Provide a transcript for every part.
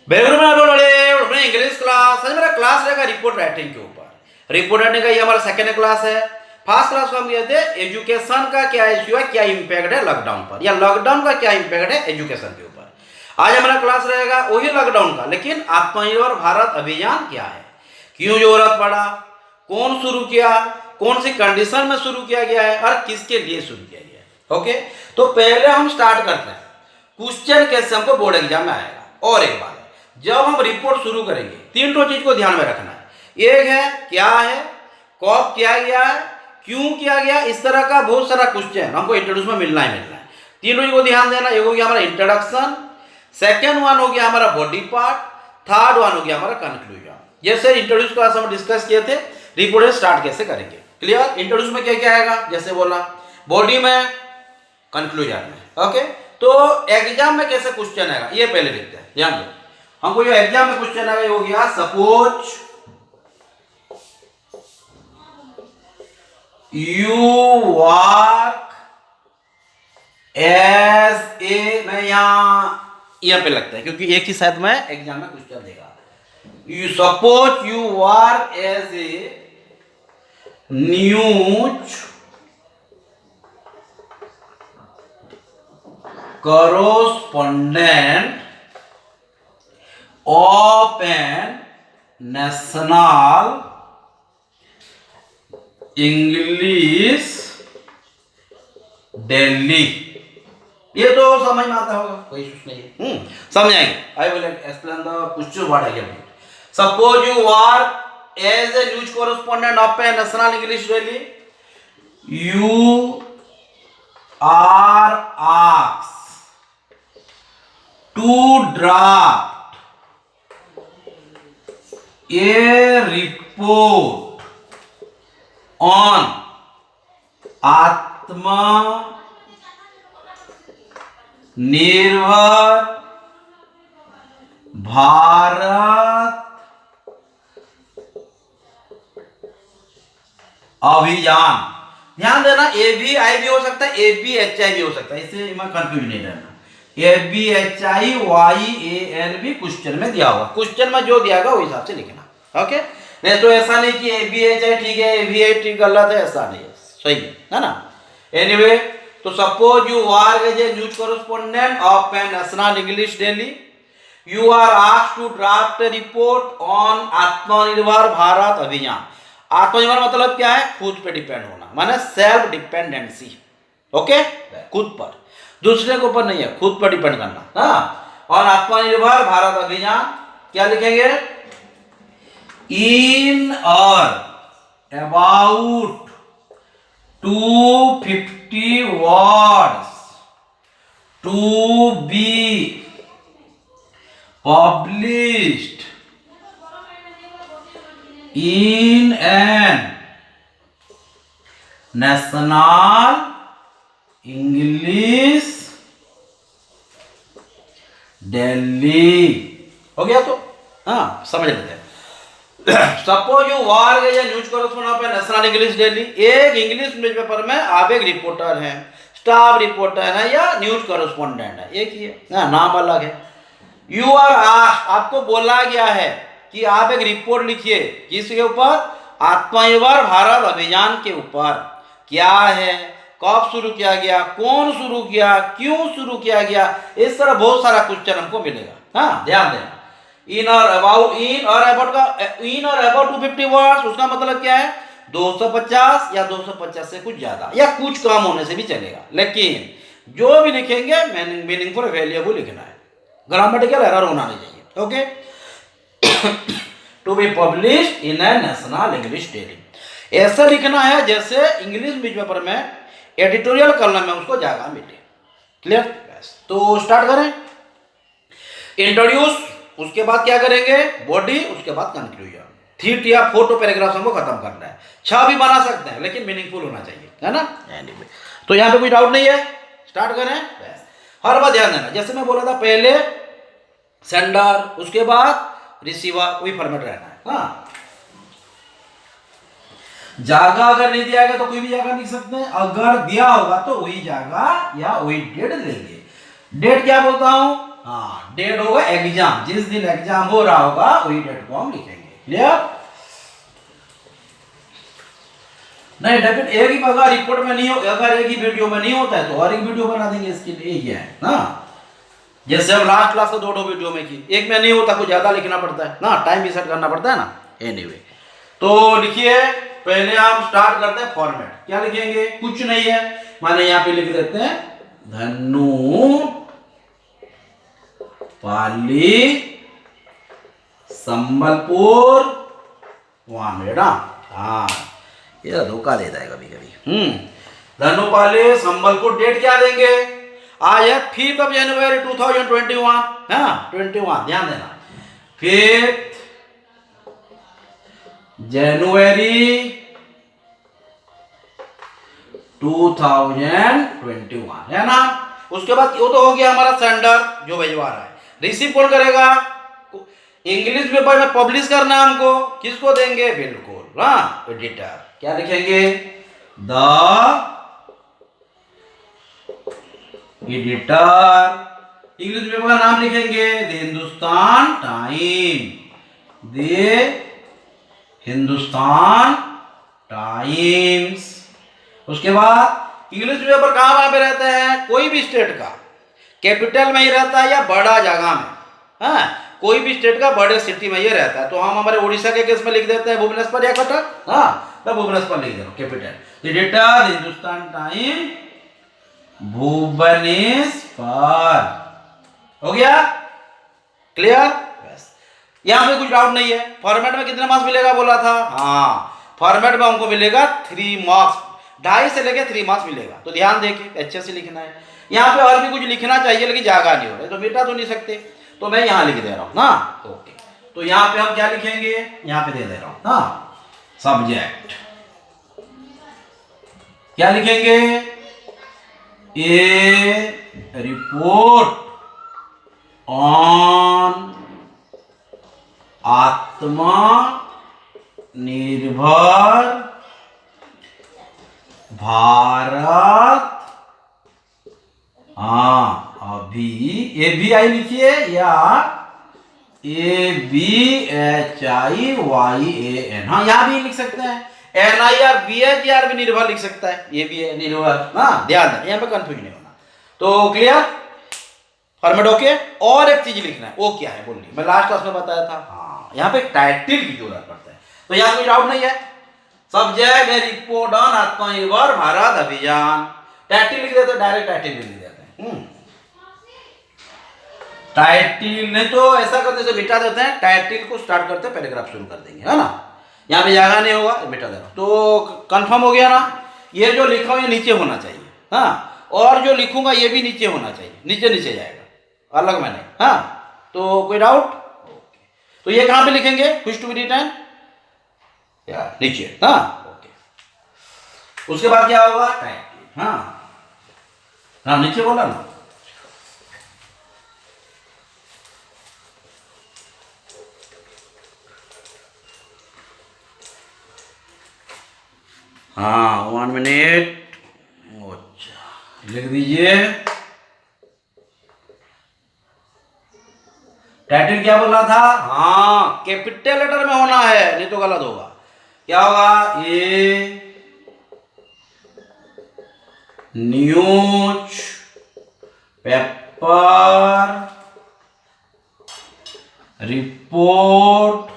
बेगुन English class है, मेरा class रहेगा रिपोर्ट राइटिंग के ऊपर। रिपोर्ट राइटिंग का ये हमारा सेकेंड क्लास है। फर्स्ट क्लास को हम कहते हैं एजुकेशन का क्या इश्यू है, क्या इम्पैक्ट है लॉकडाउन पर, या लॉकडाउन का क्या इम्पैक्ट है एजुकेशन के ऊपर। आज हमारा क्लास रहेगा वही लॉकडाउन का, लेकिन आत्मनिर्भर भारत अभियान क्या है, क्यों जरूरत पड़ा, कौन शुरू किया, कौन सी कंडीशन में शुरू किया गया है और किसके लिए शुरू किया गया है। ओके, तो पहले हम स्टार्ट करते हैं क्वेश्चन कैसे हमको बोर्ड एग्जाम में आएगा। और एक बात, जब हम रिपोर्ट शुरू करेंगे तीन चीज को ध्यान में रखना है। एक है क्या है, कब किया गया है, क्यों किया गया, इस तरह का बहुत सारा क्वेश्चन हमको इंट्रोड्यूस में मिलना है। तीनों चीज को ध्यान देना। एक हो गया हमारा इंट्रोडक्शन, सेकेंड वन हो गया हमारा बॉडी पार्ट, थर्ड वन हो गया हमारा कंक्लूजन। जैसे इंट्रोड्यूस क्लास हम डिस्कस किए थे, रिपोर्ट स्टार्ट कैसे करेंगे। क्लियर, इंट्रोड्यूस में क्या क्या आएगा, जैसे बोला बॉडी में, कंक्लूजन में। ओके, तो एग्जाम में कैसे क्वेश्चन आएगा ये पहले देखते हैं। ध्यान दो, हमको जो एग्जाम में क्वेश्चन आएगा हो गया suppose you work as a, मैं यहां पे लगता है क्योंकि एक ही शायद में एग्जाम में क्वेश्चन देगा। You suppose you work as a news correspondent of an national English daily. ये तो समझ में आता होगा, कोई इश्यू नहीं है। समझ आएंगे। I will explain the question what I get. Suppose you work as a news correspondent of a national English daily, you are asked to draft a report on आत्मनिर्भर भारत अभियान। ध्यान देना, ए बी आई भी हो सकता है, ए B H आई भी हो सकता है, इससे मैं कंफ्यूज नहीं रहना। A B H I Y A L भी क्वेश्चन में दिया होगा, क्वेश्चन में जो दिया होगा वो हिसाब से लिखना। ओके, नहीं तो ऐसा नहीं कि ए बी एच आई ठीक है, ए बी एच ठीक गलत है, ऐसा नहीं है, सही है ना। एनीवे, तो suppose you work as a news correspondent of a national English daily, you are asked to draft a report on Atmanirbhar Bharat अभियान। आत्मनिर्भर मतलब क्या है, खुद पे डिपेंड होना, माने सेल्फ डिपेंडेंसी। ओके, खुद पर, दूसरे के ऊपर नहीं है, खुद पर डिपेंड करना। हाँ, और आत्मनिर्भर भारत अभियान क्या लिखेंगे, इन और about 250 words to be published in an national English daily. हो गया, तो हाँ समझ लेते हैं। Suppose you work as a news correspondent of a national English daily, एक इंग्लिश न्यूज़पेपर में आप एक रिपोर्टर हैं, स्टाफ रिपोर्टर है या न्यूज correspondent है, एक ही है, नाम अलग है। यू आर आस्क्ड, आपको बोला गया है कि आप एक रिपोर्ट लिखिए, किसके ऊपर, आत्मनिर्भर भारत अभियान के ऊपर। क्या है, कब शुरू किया गया, कौन शुरू किया, क्यों शुरू किया गया, इस तरह बहुत सारा क्वेश्चन हमको मिलेगा। हाँ, ध्यान देना। इन और अबाउट, इन और अबाउट का, इन और अबाउट 250 वर्ड्स, उसका मतलब क्या है, 250 या 250 से कुछ ज्यादा या कुछ कम होने से भी चलेगा, लेकिन जो भी लिखेंगे मीनिंगफुल वैल्यूएबल लिखना है, ग्रामेटिकल एरर होना नहीं चाहिए। Okay, to be publish in a national English daily, ऐसा लिखना है जैसे इंग्लिश न्यूज़पेपर में एडिटोरियल कॉलम में उसको जगह मिले। क्लियर, तो स्टार्ट करें। इंट्रोड्यूस, उसके बाद क्या करेंगे, बॉडी, उसके बाद कंक्लूजन। 3 या 4 पैराग्राफ हमको खत्म करना है, 6 भी बना सकते हैं, लेकिन मीनिंगफुल होना चाहिए, है ना। तो यहाँ पे कोई डाउट नहीं है, स्टार्ट करें। हर बात ध्यान देना, जैसे मैं बोला था पहले सेंडर, उसके बाद रिसीवर, वही फॉर्मेट रहना है। हाँ, जगह अगर नहीं दिया गया तो कोई भी जगह लिख सकते हैं, अगर दिया होगा तो वही जगह या वही डेट लेंगे। डेट क्या बोलता हूं, हाँ, डेट होगा एग्जाम, जिस दिन एग्जाम हो रहा होगा वही डेट को हम लिखेंगे। क्लियर? नहीं डेफिनेट एक ही अगर रिपोर्ट में नहीं हो, अगर एक ही वीडियो में नहीं होता है तो और एक वीडियो बना देंगे इसके लिए, क्या है ना। जैसे हम लास्ट क्लास में 2 वीडियो में की, एक में नहीं होता, कुछ ज्यादा लिखना पड़ता है ना, टाइम भी सेट करना पड़ता है ना। एनीवे तो लिखिए, पहले हम स्टार्ट करते हैं फॉर्मेट। क्या लिखेंगे? कुछ नहीं है, माने यहाँ पे लिख देते हैं धनु पाली संबलपुर वहां बेटा। हाँ, ये धोखा देता है कभी कभी। धनुपाली संबलपुर। डेट क्या देंगे? आज है 5 जनवरी 2021 है ना, 21 ध्यान देना, 5 जनवरी 2021 है ना। उसके बाद वो तो हो गया हमारा सेंडर जो भिजवा रहा है। रिसीव कौन करेगा? इंग्लिश पेपर में पब्लिश करना है हमको, किसको देंगे? बिल्कुल हाँ, एडिटर। क्या लिखेंगे? The editor. इंग्लिश पेपर का नाम लिखेंगे the Hindustan time, the Hindustan times. उसके बाद इंग्लिश पेपर कहाँ पे रहता है? कोई भी स्टेट का कैपिटल में ही रहता है या बड़ा जगह में, हाँ कोई भी स्टेट का बड़े सिटी में ये रहता है। तो हम हमारे उड़ीसा के केस में लिख देते हैं भुवनेश्वर या कटक। हाँ, मैं भुवनेश्वर लिख दे रहा हूँ capital. Editor Hindustan Time Bhubaneswar. हो गया? क्लियर? बस, यहाँ पे कुछ डाउट नहीं है। फॉर्मेट में कितने मार्क्स मिलेगा बोला था? हाँ, फॉर्मेट में हमको मिलेगा 3 मार्क्स, 2.5 से लेके 3 मार्क्स मिलेगा। तो ध्यान देके अच्छे से लिखना है। यहाँ पे और भी कुछ लिखना चाहिए लेकिन जगह नहीं हो रही, तो मिटा तो नहीं सकते, तो मैं यहाँ लिख दे रहा हूँ ना। ओके, तो यहाँ पे हम क्या लिखेंगे? यहाँ पे दे रहा हूँ हाँ, सब्जेक्ट क्या लिखेंगे? ए रिपोर्ट ऑन आत्मनिर्भर भारत। हाँ, अभी ABI लिखिए या ABHIYAN। हाँ, यहाँ भी लिख सकते हैं, NIR BHR भी निर्भर लिख सकता है, ये भी है निर्भर। हाँ, ध्यान देना, यहाँ पे कंफ्यूज नहीं होना। तो क्लियर? Format okay. और एक चीज लिखना है, वो क्या है बोलिए? मैं लास्ट क्लास में बताया था। हाँ, यहाँ पे टाइटिल की जरूरत पड़ता है, तो यहाँ कोई डाउट नहीं है। सब्जेक्ट है रिपोर्ट ऑन आत्मनिर्भर भारत अभियान। टाइटिल लिख देते, डायरेक्ट टाइटिल लिख देते हैं। टाइटिल नहीं तो ऐसा करते से मिटा देते हैं, टाइटिल को स्टार्ट करते हैं, पैराग्राफ शुरू कर देंगे, है ना। यहाँ पे जगह नहीं होगा, मिटा दे रहा हूं। तो कंफर्म हो गया ना? ये जो लिखा हुआ ये नीचे होना चाहिए, हाँ, और जो लिखूंगा ये भी नीचे होना चाहिए, नीचे नीचे जाएगा, अलग में नहीं। हाँ, तो कोई डाउट? तो ये कहाँ पे लिखेंगे? विश टू बी रिटन या नीचे। हाँ, ओके। उसके बाद क्या होगा? टाइटिल। हाँ हाँ, नीचे बोला ना। हाँ, 1 मिनट। अच्छा, लिख दीजिए। टाइटल क्या बोला था? हाँ, कैपिटल लेटर में होना है, नहीं तो गलत होगा। क्या होगा? ये news paper report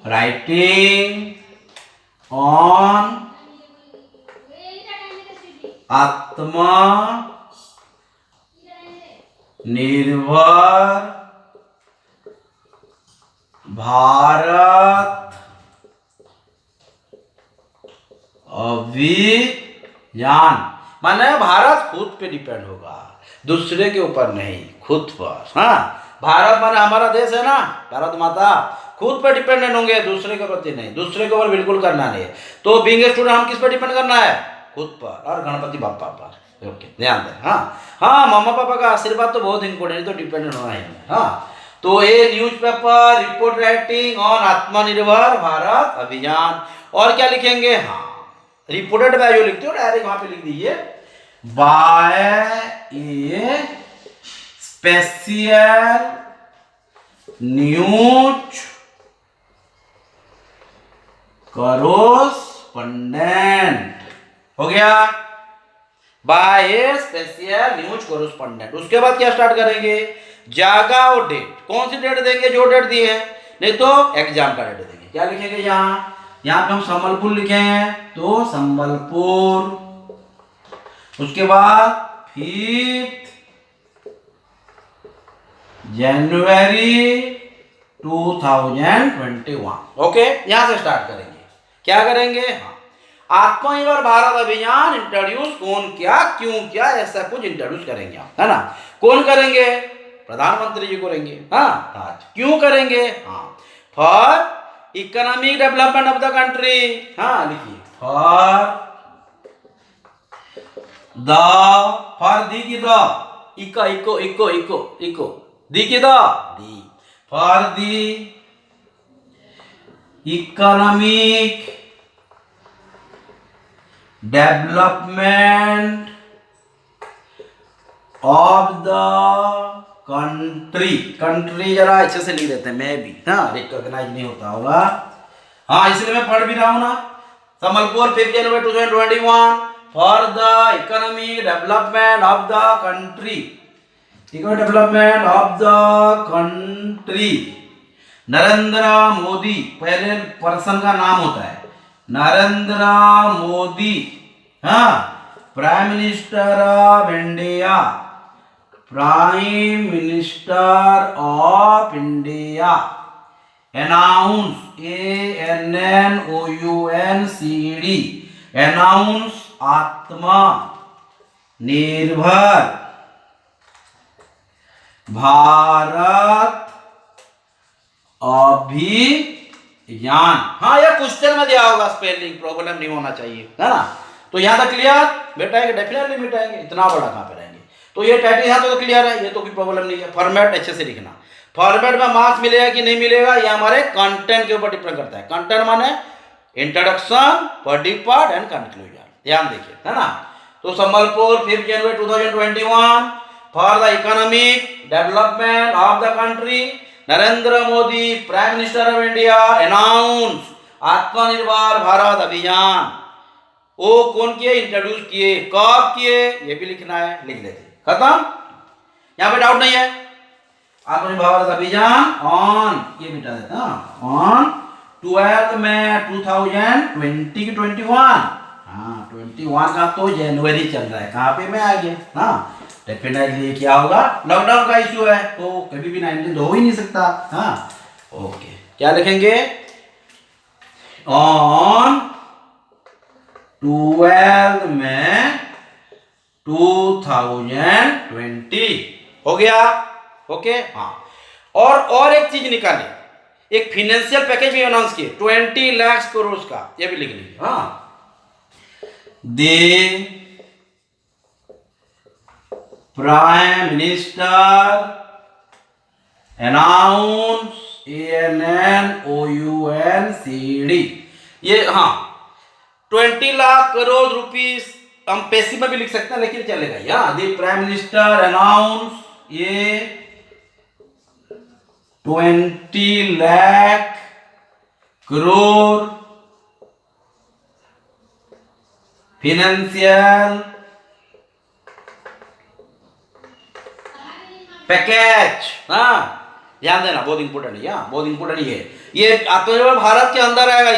writing on Atmanirbhar Bharat अभियान। माने भारत खुद पे डिपेंड होगा, दूसरे के ऊपर नहीं, खुद पर। हाँ, भारत माने हमारा देश है ना, भारत माता, खुद पर डिपेंडेंट होंगे, दूसरे के प्रति नहीं, दूसरे के ऊपर बिल्कुल करना नहीं है। तो बीइंग ए स्टूडेंट हम किस पर डिपेंड करना है? खुद पर और गणपति बापा पर। ओके, ध्यान दें। हाँ हाँ, मम्मा पापा का आशीर्वाद तो बहुत इंपॉर्टेंट है, तो डिपेंडेंट होना है। हाँ, तो ये newspaper report writing on Atmanirbhar Bharat अभियान। और क्या लिखेंगे? हाँ, रिपोर्टेड बाय जो लिखते हो डायरेक्ट वहां पे लिख दीजिए, by a special news correspondent। हो गया, बाय ए स्पेशल न्यूज कोरोस्पोंडेंट। उसके बाद क्या स्टार्ट करेंगे, जगह और डेट। कौन सी डेट देंगे, जो डेट दी है, नहीं तो एग्जाम का डेट देंगे। क्या लिखेंगे यहाँ पे हम संबलपुर लिखे हैं तो संबलपुर। उसके बाद 5 जनवरी 2021। ओके, यहां से स्टार्ट करेंगे। क्या करेंगे, हाँ, आत्मनिर्भर भारत अभियान इंट्रोड्यूस कौन क्या क्यों क्या, ऐसा कुछ इंट्रोड्यूस करेंगे आप, है ना। कौन करेंगे, प्रधानमंत्री जी करेंगे। हाँ, आज क्यों करेंगे, हाँ, for economic development of the country. हाँ, लिखिए फॉर द, फॉर दी की the, eco eco eco eco eco, the की the, the, for the economic development of the country. Country जरा अच्छे से लिख देते हैं, मैं भी, हाँ, रिकॉग्नाइज नहीं होता होगा। हाँ, इसलिए मैं पढ़ भी रहा हूं ना। संबलपुर 5 जनवरी 2021 for the economic development of the country. Economic development of the country. Narendra Modi, पहले पर्सन का नाम होता है, नरेंद्र मोदी, हाँ, prime minister of India, prime minister of India, announce, ANNOUNCED, announce, आत्मा निर्भर भारत अभियान। हाँ, यह क्वेश्चन में दिया होगा, स्पेलिंग प्रॉब्लम नहीं होना चाहिए, है ना। तो यहां तक क्लियर, बैठाएंगे डेफिनेटली बैठाएंगे, इतना बड़ा कहां पे रहेंगे। तो ये टाइटल यहां तो क्लियर है, ये तो कोई प्रॉब्लम नहीं है। फॉर्मेट अच्छे से लिखना, फॉर्मेट में मार्क्स मिलेगा कि नहीं मिलेगा, ये हमारे कंटेंट के ऊपर डिपेंड करता है। कंटेंट माने introduction, body part and conclusion, ध्यान देखिए, है ना। तो संबलपुर 5 जनवरी 2021 for the economic development of the country, Narendra Modi prime minister of India announce आत्मनिर्भर भारत अभियान। वो कौन किए, इंट्रोड्यूस किए, कब किए, ये भी लिखना है, लिख लेते, खत्म। यहां पे डाउट नहीं है। आत्मनिर्भर भारत अभियान ऑन, ये मिटा देता, ऑन 12 मई 2020 की 21, हाँ 21 का तो जनवरी चल रहा है, कहां पे मैं आ गया। हाँ, डेफिनेटली क्या होगा, लॉकडाउन का इश्यू है तो कभी भी 19 हो ही नहीं सकता। हाँ, ओके, क्या लिखेंगे, ऑन 12 मई 2020। हो गया, ओके। हाँ, और एक चीज निकाले, एक फाइनेंशियल पैकेज भी अनाउंस किए 20 लाख करोड़ का, ये भी लिख लीजिए। हाँ, दे प्राइम मिनिस्टर अनाउंस, ANNOUNCED, ये, हाँ, 20 लाख करोड़ रुपीस, हम पैसे में भी लिख सकते हैं लेकिन चलेगा। यहाँ द प्राइम मिनिस्टर अनाउंस, ये 20 लाख करोड़ फाइनेंशियल पैकेज। हाँ, ध्यान देना, बहुत इंपोर्टेंट है, बहुत इंपोर्टेंट ये आत्मनिर्भर भारत के अंदर आएगा।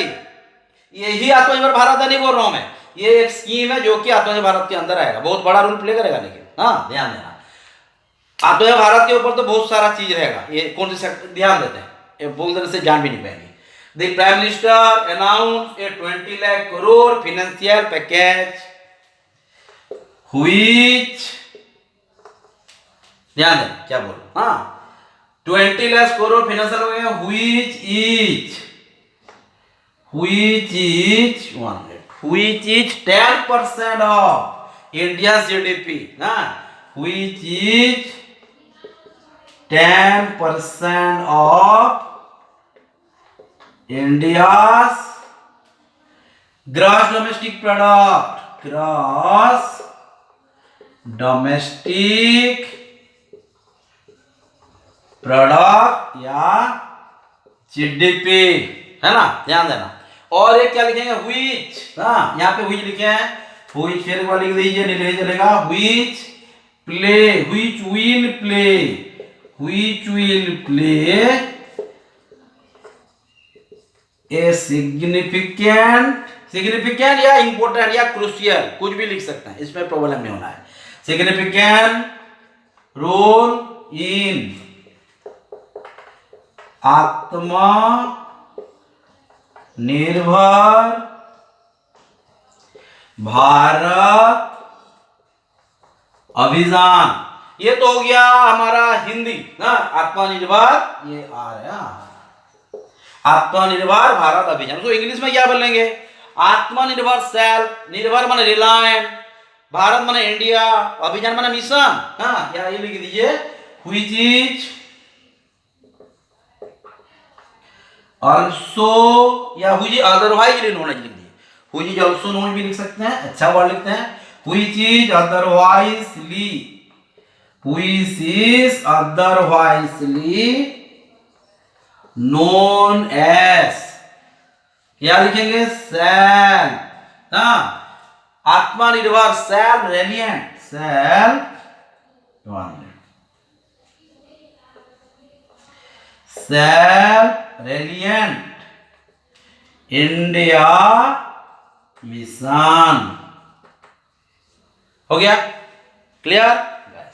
यही आत्मनिर्भर भारत है, नहीं बोल रहा हूं मैं, ये एक स्कीम है जो कि आत्मनिर्भर भारत के अंदर आएगा, बहुत बड़ा रोल प्ले करेगा। लेकिन हाँ, ध्यान देना, आत्मनिर्भर भारत के ऊपर तो बहुत सारा चीज रहेगा, ये कौन सी सेक्टर, ध्यान देते हैं, ये बोल देने से जान भी नहीं पाएंगे। The prime minister announce A 20 lakh crore financial package which, ध्यान देना क्या बोल, हाँ, 20 lakh crore financial which is 10% of India's GDP, which is 10% of India's gross domestic product, gross domestic product या जीडीपी, है ना, ध्यान देना। और एक क्या लिखेंगे, व्हिच, हाँ यहाँ पे व्हिच लिखे हैं, व्हिच फिर एक बार लिख दीजिए, नहीं लिखे चलेगा, which play, which will play, which will play a significant या इंपॉर्टेंट या क्रूशियल, कुछ भी लिख सकते हैं, इसमें प्रॉब्लम नहीं होना है। Significant role in Atmanirbhar Bharat अभियान। ये तो हो गया हमारा हिंदी ना, आत्मनिर्भर, ये आ रहा है आत्मनिर्भर भारत अभियान। तो इंग्लिश में क्या बोलेंगे, आत्मनिर्भर सेल्फ, निर्भर माने रिलायंट, भारत माने इंडिया, अभियान माने मिशन, हाँ या ये लिख दीजिए, व्हिच इज ऑल्सो या व्हिच अदरवाइज नोन लिख दीजिए, व्हिच इज ऑल्सो नोन भी लिख सकते हैं, अच्छा वर्ड लिखते हैं, which is otherwisely, which is otherwisely known as, क्या लिखेंगे, सेल्फ, हाँ आत्मनिर्भर self reliant, self reliant India mission. हो गया क्लियर, बस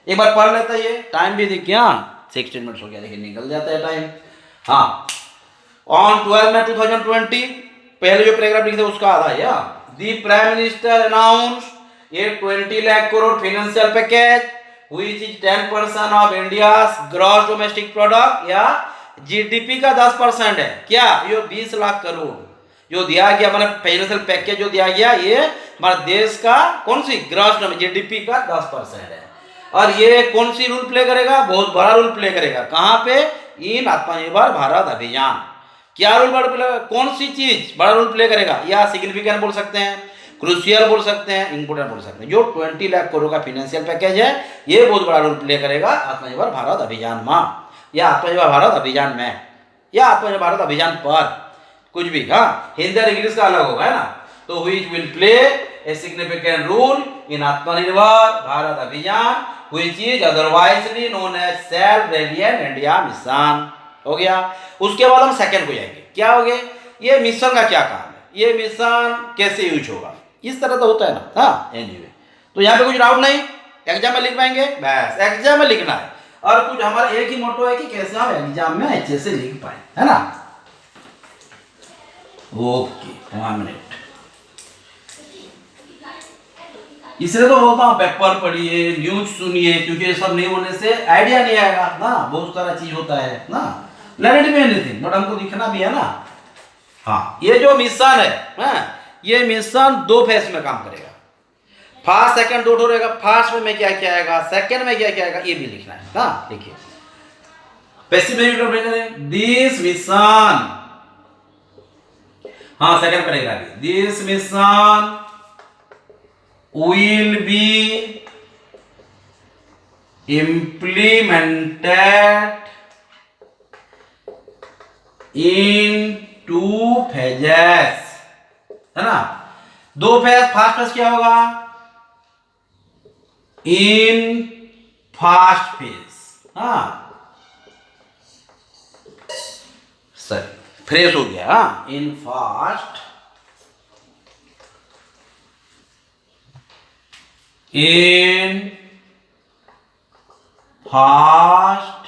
एक बार पढ़ लेते हैं, ये टाइम भी देखिए, हाँ 16 मिनट्स हो गया, देखिए निकल जाता है टाइम। हाँ ऑन 12 मई 2020, पहले जो पैराग्राफ लिखे थे उसका आधा है, दी प्राइम मिनिस्टर अनाउंस ये 20 lakh crore financial package which is 10% of India's gross domestic product या जीडीपी का 10% है, क्या ये 20 लाख करोड़ जो दिया गया, मतलब फाइनेंशियल पैकेज जो दिया गया, ये हमारे देश का कौन सी ग्रॉस जीडीपी का 10% है। और ये कौन सी रूल प्ले करेगा, बहुत बड़ा रूल प्ले करेगा, कहाँ पे, इन आत्मनिर्भर भारत अभियान। क्या रूल बड़ा प्ले, कौन सी चीज बड़ा रूल प्ले करेगा, या सिग्निफिकेंट बोल सकते हैं, क्रूशियल बोल सकते हैं, इंपोर्टेंट बोल सकते हैं। जो 20 लाख करोड़ का फाइनेंशियल पैकेज है, ये बहुत बड़ा रोल प्ले करेगा आत्मनिर्भर भारत अभियान में, या आत्मनिर्भर भारत अभियान में, या आत्मनिर्भर भारत अभियान पर, कुछ भी, हाँ हिंदी और इंग्लिश का अलग होगा, है ना। तो which will play a significant role in Atmanirbhar Bharat Abhiyan which is otherwisely known as self reliant India mission. हो गया। उसके बाद हम सेकंड को जाएंगे, क्या हो गया, ये मिशन का क्या काम है, ये मिशन कैसे यूज होगा, इस तरह तो होता है ना, हाँ एनीवे। तो यहाँ पे कुछ डाउट नहीं, एग्जाम में लिख पाएंगे, बस एग्जाम में लिखना है, और कुछ हमारा एक ही मोटो है कि कैसे हम एग्जाम में अच्छे से लिख पाए, है ना। ओके 1 मिनट, इसलिए तो बोलता हूँ पेपर पढ़िए, न्यूज सुनिए, क्योंकि ये सब नहीं होने से आइडिया नहीं आएगा ना, बहुत सारा चीज होता है ना, लर्न में एनीथिंग, बट हमको दिखना भी है ना। हाँ ये जो मिशन है, ये मिशन 2 फेज में काम करेगा, फर्स्ट सेकंड 2 रहेगा, फर्स्ट में क्या क्या आएगा, सेकंड में क्या क्या आएगा, ये भी लिखना है ना। देखिए स्पेसिफिक दिस मिशन, हाँ second paragraph, this mission will be implemented in 2 phases, है ना। 2 फेज, फर्स्ट फेज क्या होगा, इन फर्स्ट फेज, हाँ सर फ्रेश हो गया, हाँ in first, in fast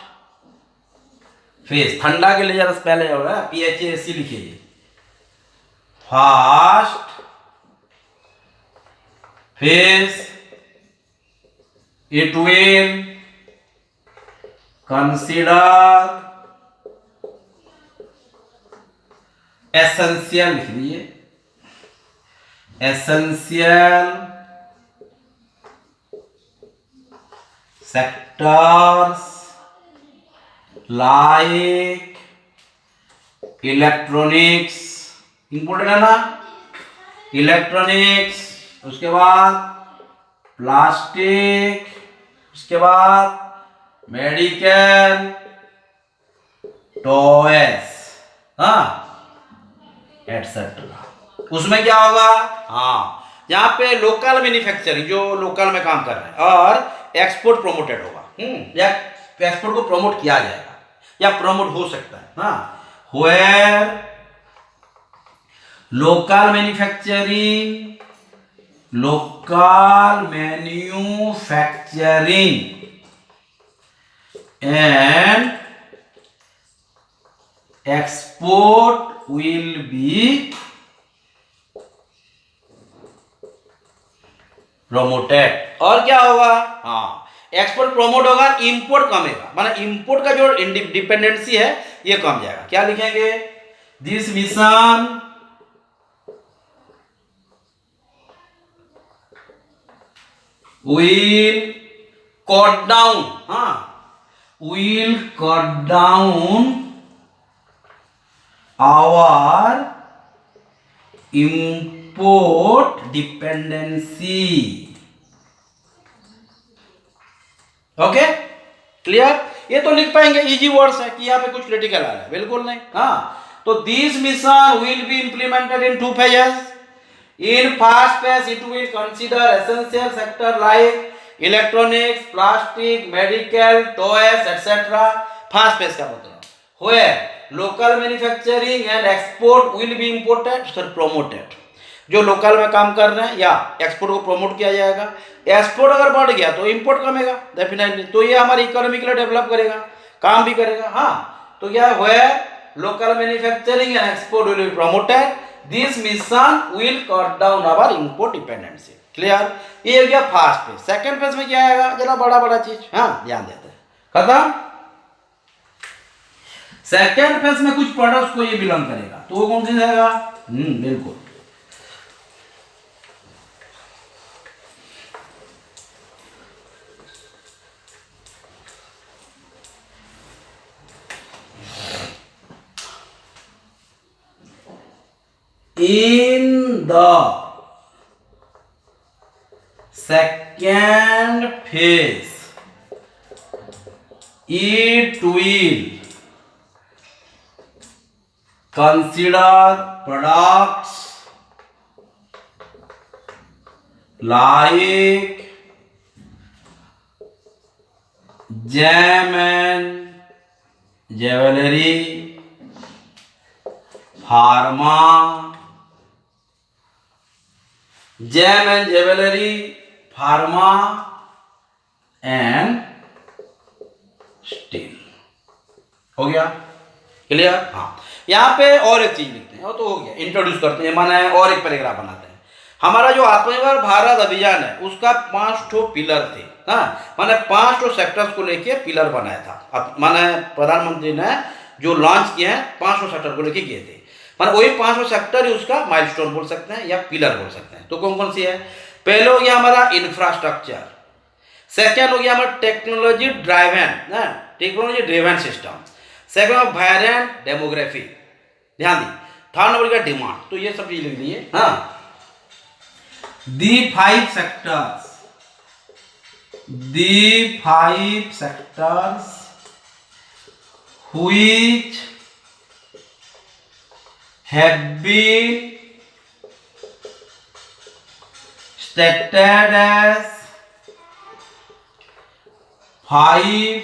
phase, ठंडा के लिए जरा पहले होगा PHAC लिखिए, fast phase it will consider essential, लिख लीजिए essential sectors like electronics, important है ना, इलेक्ट्रॉनिक्स, उसके बाद प्लास्टिक, उसके बाद मेडिकल, टॉयज, हाँ, एटसेट्रा। उसमें क्या होगा, हाँ, यहाँ पे लोकल मैन्युफैक्चरिंग जो लोकल में काम कर रहे हैं, और एक्सपोर्ट प्रोमोटेड होगा, या एक्सपोर्ट को प्रमोट किया जाएगा या प्रमोट हो सकता है, हाँ, where local manufacturing and export will be promoted. और क्या होगा, हाँ, एक्सपोर्ट प्रमोट होगा, इंपोर्ट कमेगा, माना इंपोर्ट का जो डिपेंडेंसी है ये कम जाएगा। क्या लिखेंगे, this mission will cut down, हाँ, will cut down our import dependency। Okay, clear. ये तो लिख पाएंगे, इजी वर्ड्स है कि यहाँ पे कुछ क्रिटिकल आ रहा है, बिल्कुल नहीं, हाँ। तो this mission will be implemented in 2 phases। In first phase, it will consider essential sector like electronics, plastic, medical, toys, etc. First phase का मतलब, where local manufacturing and export will be promoted। जो local में काम कर रहे हैं या export को प्रमोट किया जाएगा। एक्सपोर्ट अगर बढ़ गया तो इंपोर्ट कमेगा डेफिनेटली, तो ये हमारी इकोनॉमी के लिए डेवलप करेगा, काम भी करेगा, हाँ। तो क्या where local manufacturing and export will be promoted, this mission will cut down our import dependency। Clear, ये हो गया फर्स्ट फेज। सेकंड फेज में क्या आएगा, जरा बड़ा बड़ा चीज, हाँ, ध्यान देते हैं, खत्म। सेकंड फेज में कुछ प्रोडक्ट्स को ये बिलोंग करेगा, तो वो कौन सी जाएगा, बिल्कुल, in the second phase it will consider products like gem and jewelry, pharma, gem and jewelry, pharma and steel. हो गया, क्लियर, हाँ। यहाँ पे और एक चीज लिखते हैं, वो तो हो गया, इंट्रोड्यूस करते हैं, माने और एक पैराग्राफ बनाते हैं। हमारा जो आत्मनिर्भर भारत अभियान है उसका 5 ठो पिलर थे, हाँ, माने 5 ठो सेक्टर्स को लेके पिलर बनाया था, माने प्रधानमंत्री ने जो लॉन्च किए हैं 5 ठो सेक्टर को लेके किए थे, माने वही 5 ठो सेक्टर ही उसका माइलस्टोन बोल सकते हैं या पिलर बोल सकते हैं। तो कौन कौन सी है, पहले हो गया हमारा इंफ्रास्ट्रक्चर, सेकेंड हो गया हमारा technology driven system, second variant demography, ध्यान दी, थर्ड नंबर का डिमांड। तो ये सब चीज लिख लीजिए, हाँ। The 5 sectors which have been stated as 5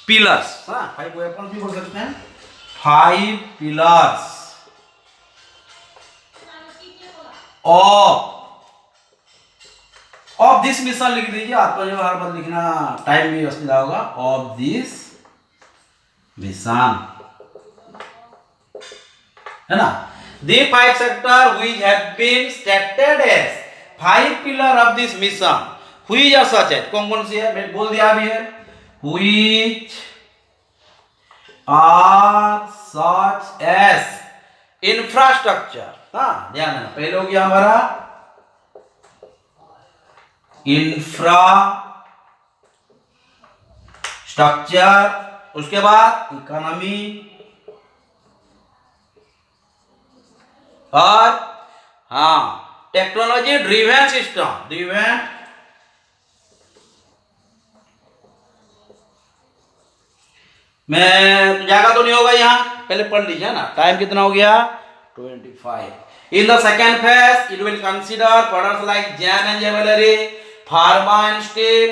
pillars, हाँ, 5 वेपन्स भी बोल सकते हैं, 5 pillars ऑफ दिस मिशन लिख दीजिए, आत्मनिर्भर हर बार लिखना टाइम भी असुविधा होगा, ऑफ दिस मिशन, है ना। The 5 sector which have been stated as 5 pillar of this mission, which are such as, कौन कौन सी है, मैं बोल दिया अभी है, which are such as infrastructure, हाँ, ध्यान देना, पहले हो गया हमारा इंफ्रास्ट्रक्चर, उसके बाद इकोनॉमी, और हाँ टेक्नोलॉजी ड्रिवेन सिस्टम, ड्रिवेन मैं जागा तो नहीं होगा यहाँ, पहले पढ़ लीजिए ना। टाइम कितना हो गया 25। In the second phase it will consider products like gem and jewellery, pharma and steel,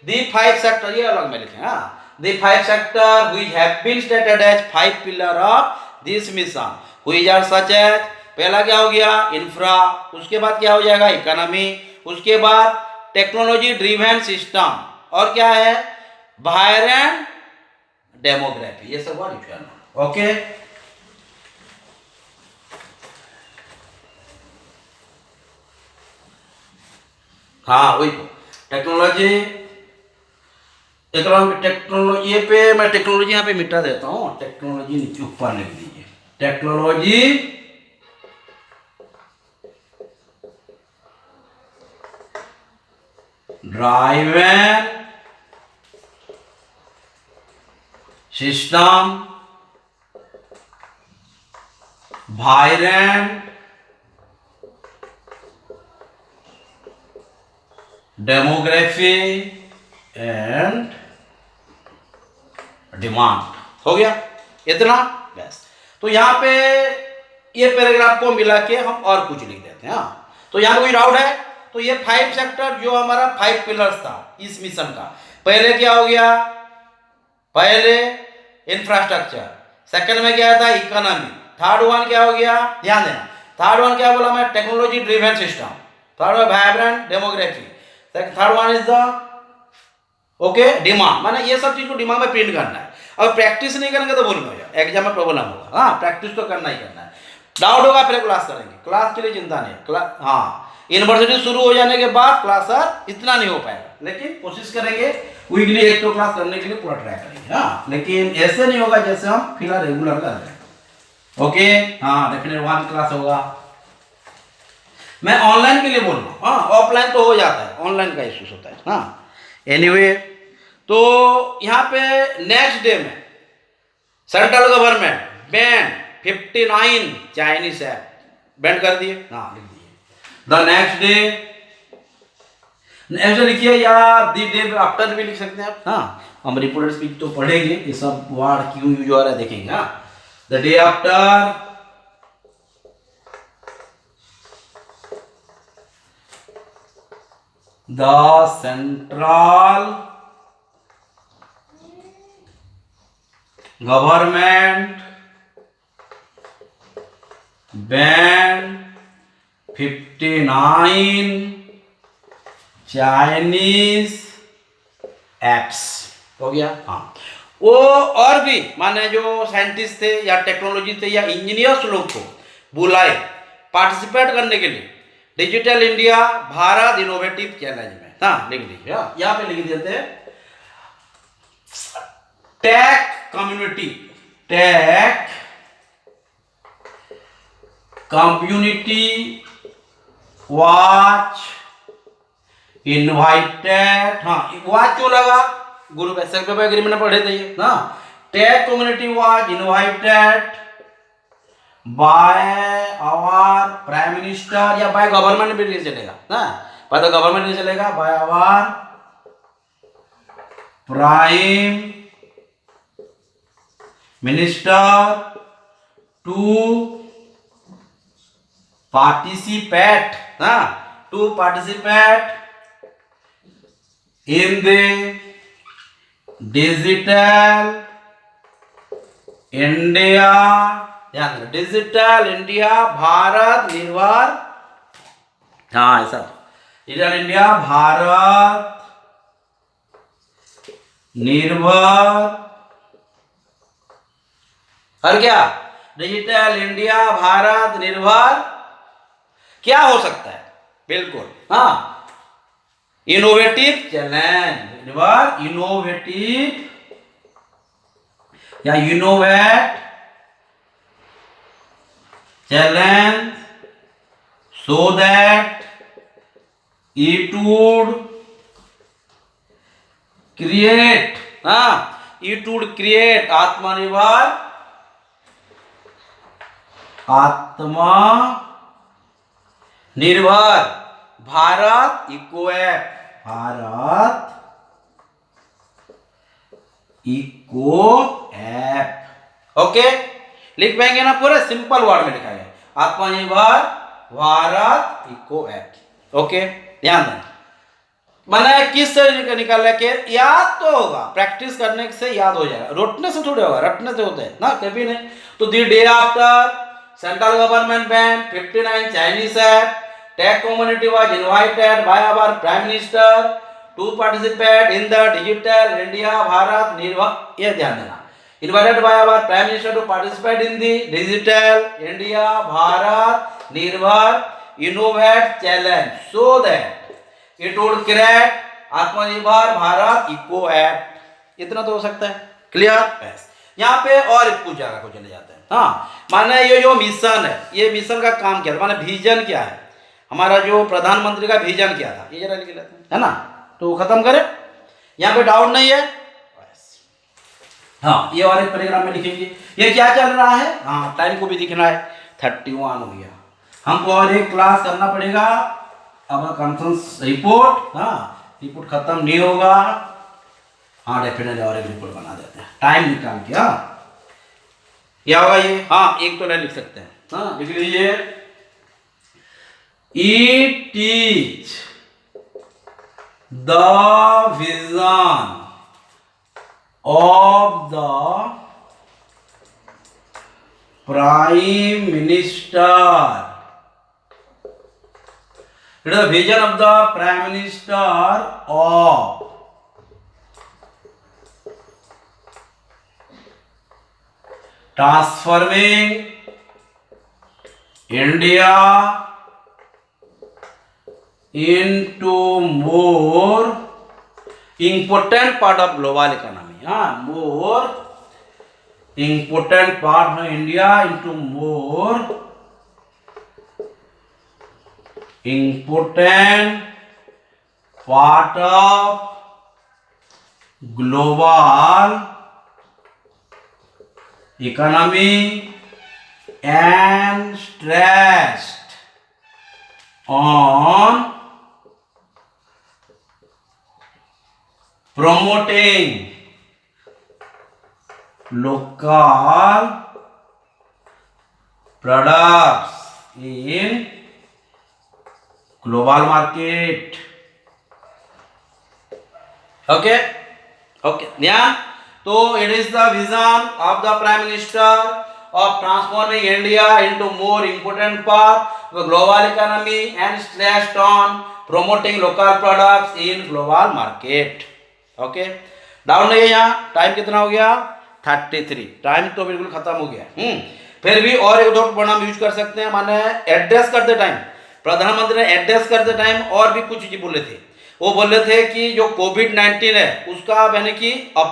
the 5 sector, ये अलग में लिखे हाँ, the 5 sector which have been stated as 5 pillar of this mission which are such as, पहला क्या हो गया infra, उसके बाद क्या हो जाएगा इकोनॉमी, उसके बाद टेक्नोलॉजी ड्रिवेन सिस्टम, और क्या है वायरेंट डेमोग्राफी, ये सब वर्ड यूज करना। ओके हाँ वही तो टेक्नोलॉजी, टेक्नोलॉजी पे मैं टेक्नोलॉजी यहाँ पे मिटा देता हूँ, टेक्नोलॉजी नीचे ऊपर लिख दीजिए, technology driven system variant demography and demand, हो गया इतना बस। तो यहाँ पे ये पैराग्राफ को मिला के हम और कुछ लिख देते हैं। तो यहाँ कोई डाउट है तो ये 5 सेक्टर जो हमारा 5 पिलर्स था इस मिशन का, पहले क्या हो गया, पहले इंफ्रास्ट्रक्चर, सेकंड में क्या था इकोनॉमी, थर्ड वन क्या हो गया ध्यान देना, थर्ड वन क्या बोला मैं technology driven system, third one vibrant demography, third one is the okay demand, माने ये सब चीज को दिमाग में प्रिंट करना है। अगर प्रैक्टिस नहीं करेंगे तो भूल में हो जाए, एग्जाम में प्रॉब्लम होगा। हाँ प्रैक्टिस तो करना ही करना है, डाउट होगा फिर क्लास करेंगे, क्लास के लिए चिंता नहीं। हाँ यूनिवर्सिटी शुरू हो जाने के बाद क्लास सर इतना नहीं हो पाएगा, लेकिन कोशिश करेंगे वीकली एक तो क्लास करने के लिए पूरा ट्राई करेंगे। हाँ लेकिन ऐसे नहीं होगा जैसे हम फिलहाल रेगुलर कर रहे हैं। ओके हाँ डेफिनेट 1 क्लास होगा। मैं ऑनलाइन के लिए बोल रहा हूँ, हाँ ऑफलाइन तो हो जाता है, ऑनलाइन का इश्यूज होता है। हाँ एनीवे तो यहाँ पे नेक्स्ट डे में central government ban 59 Chinese app ban कर दिए। हाँ लिख दिए the next day, next day लिखिए या द डे आफ्टर भी लिख सकते हैं आप। हाँ हम रिपोर्टर स्पीच तो पढ़ेंगे, ये सब वर्ड क्यों यूज हो रहा है देखेंगे। हाँ the day after the central government banned 59 Chinese apps, हो गया। हाँ वो और भी माने जो साइंटिस्ट थे या टेक्नोलॉजी थे या इंजीनियर्स लोग को बुलाए पार्टिसिपेट करने के लिए digital India Bharat innovative challenge में। हाँ लिख लीजिए, यहाँ पे लिख देते हैं take community, take community watch invited. हाँ वॉच क्यों लगा, ग्रुप SLP एग्रीमेंट में पढ़े थे ये ना। Take community watch invited by our prime minister, या बाय गवर्नमेंट भी नहीं चलेगा ना, बाय द गवर्नमेंट नहीं चलेगा, by our prime minister to participate, to participate in the digital India, ध्यान दें डिजिटल इंडिया भारत निर्भर, हाँ ऐसा डिजिटल इंडिया भारत निर्भर, और क्या डिजिटल इंडिया भारत निर्भर क्या हो सकता है, बिल्कुल हाँ इनोवेटिव चैलेंज, निर्भर इनोवेटिव या innovate challenge so that it would create, it would create Atmanirbhar, निर्भर Bharat eco app, Bharat eco app. Okay, लिख पाएंगे ना, पूरे सिंपल वर्ड में लिखा गया आत्मनिर्भर भारत इको ऐप। ओके, ध्यान देना। मैंने किस से निकाला के याद तो होगा, प्रैक्टिस करने से याद हो जाएगा, रोटने से थोड़े होगा, रटने से होता है ना, कभी नहीं। तो the day after central government ban 59 Chinese app, tech community was invited by our prime minister to participate in the digital India Bharat Nirbhar, ये ध्यान देना, invited by our prime minister to participate in the digital India Bharat Nirbhar innovate challenge so that it would create Atmanirbhar Bharat eco app. इतना तो हो सकता है, clear. बस यहाँ पे और कुछ जगह को चले जाते हैं। हाँ, माने ये जो मिशन है, ये मिशन का काम क्या था, माने विजन क्या है, हमारा जो प्रधानमंत्री का विजन क्या था, ये जरा लिख लेते हैं, है ना। तो खत्म करें, यहाँ पे डाउट नहीं है। हाँ, ये और एक पैराग्राफ में लिखेंगे, ये क्या चल रहा है। हाँ, टाइम को भी दिखना है, 31 हो गया, हमको और एक क्लास करना पड़ेगा। अब कॉन्फ्रेंस रिपोर्ट, हाँ रिपोर्ट खत्म नहीं होगा। हाँ, डेफिनेटली और एक रिपोर्ट बना देते हैं, टाइम निकाल के। हाँ, क्या होगा ये, हाँ एक तो लाइन लिख सकते हैं। हाँ, लिख लीजिए, it is the vision of the prime minister, it is the vision of the prime minister of transforming India into more important part of global economy. More important part of India into more important part of global economy and stressed on promoting local products in global market. Okay, okay, ध्यान। तो it is the vision of the prime minister of transforming India into more important part of the global economy and stressed on promoting local products in global market. Okay, down नहीं है यहाँ। Time कितना हो गया, 33। Time तो बिल्कुल खत्म हो गया। फिर भी और एक दो प्रोनाउन यूज कर सकते हैं, माने एड्रेस करते टाइम, प्रधानमंत्री ने एड्रेस करते टाइम और भी कुछ चीज बोले थे। वो बोले थे कि जो कोविड-19 है उसका यानी कि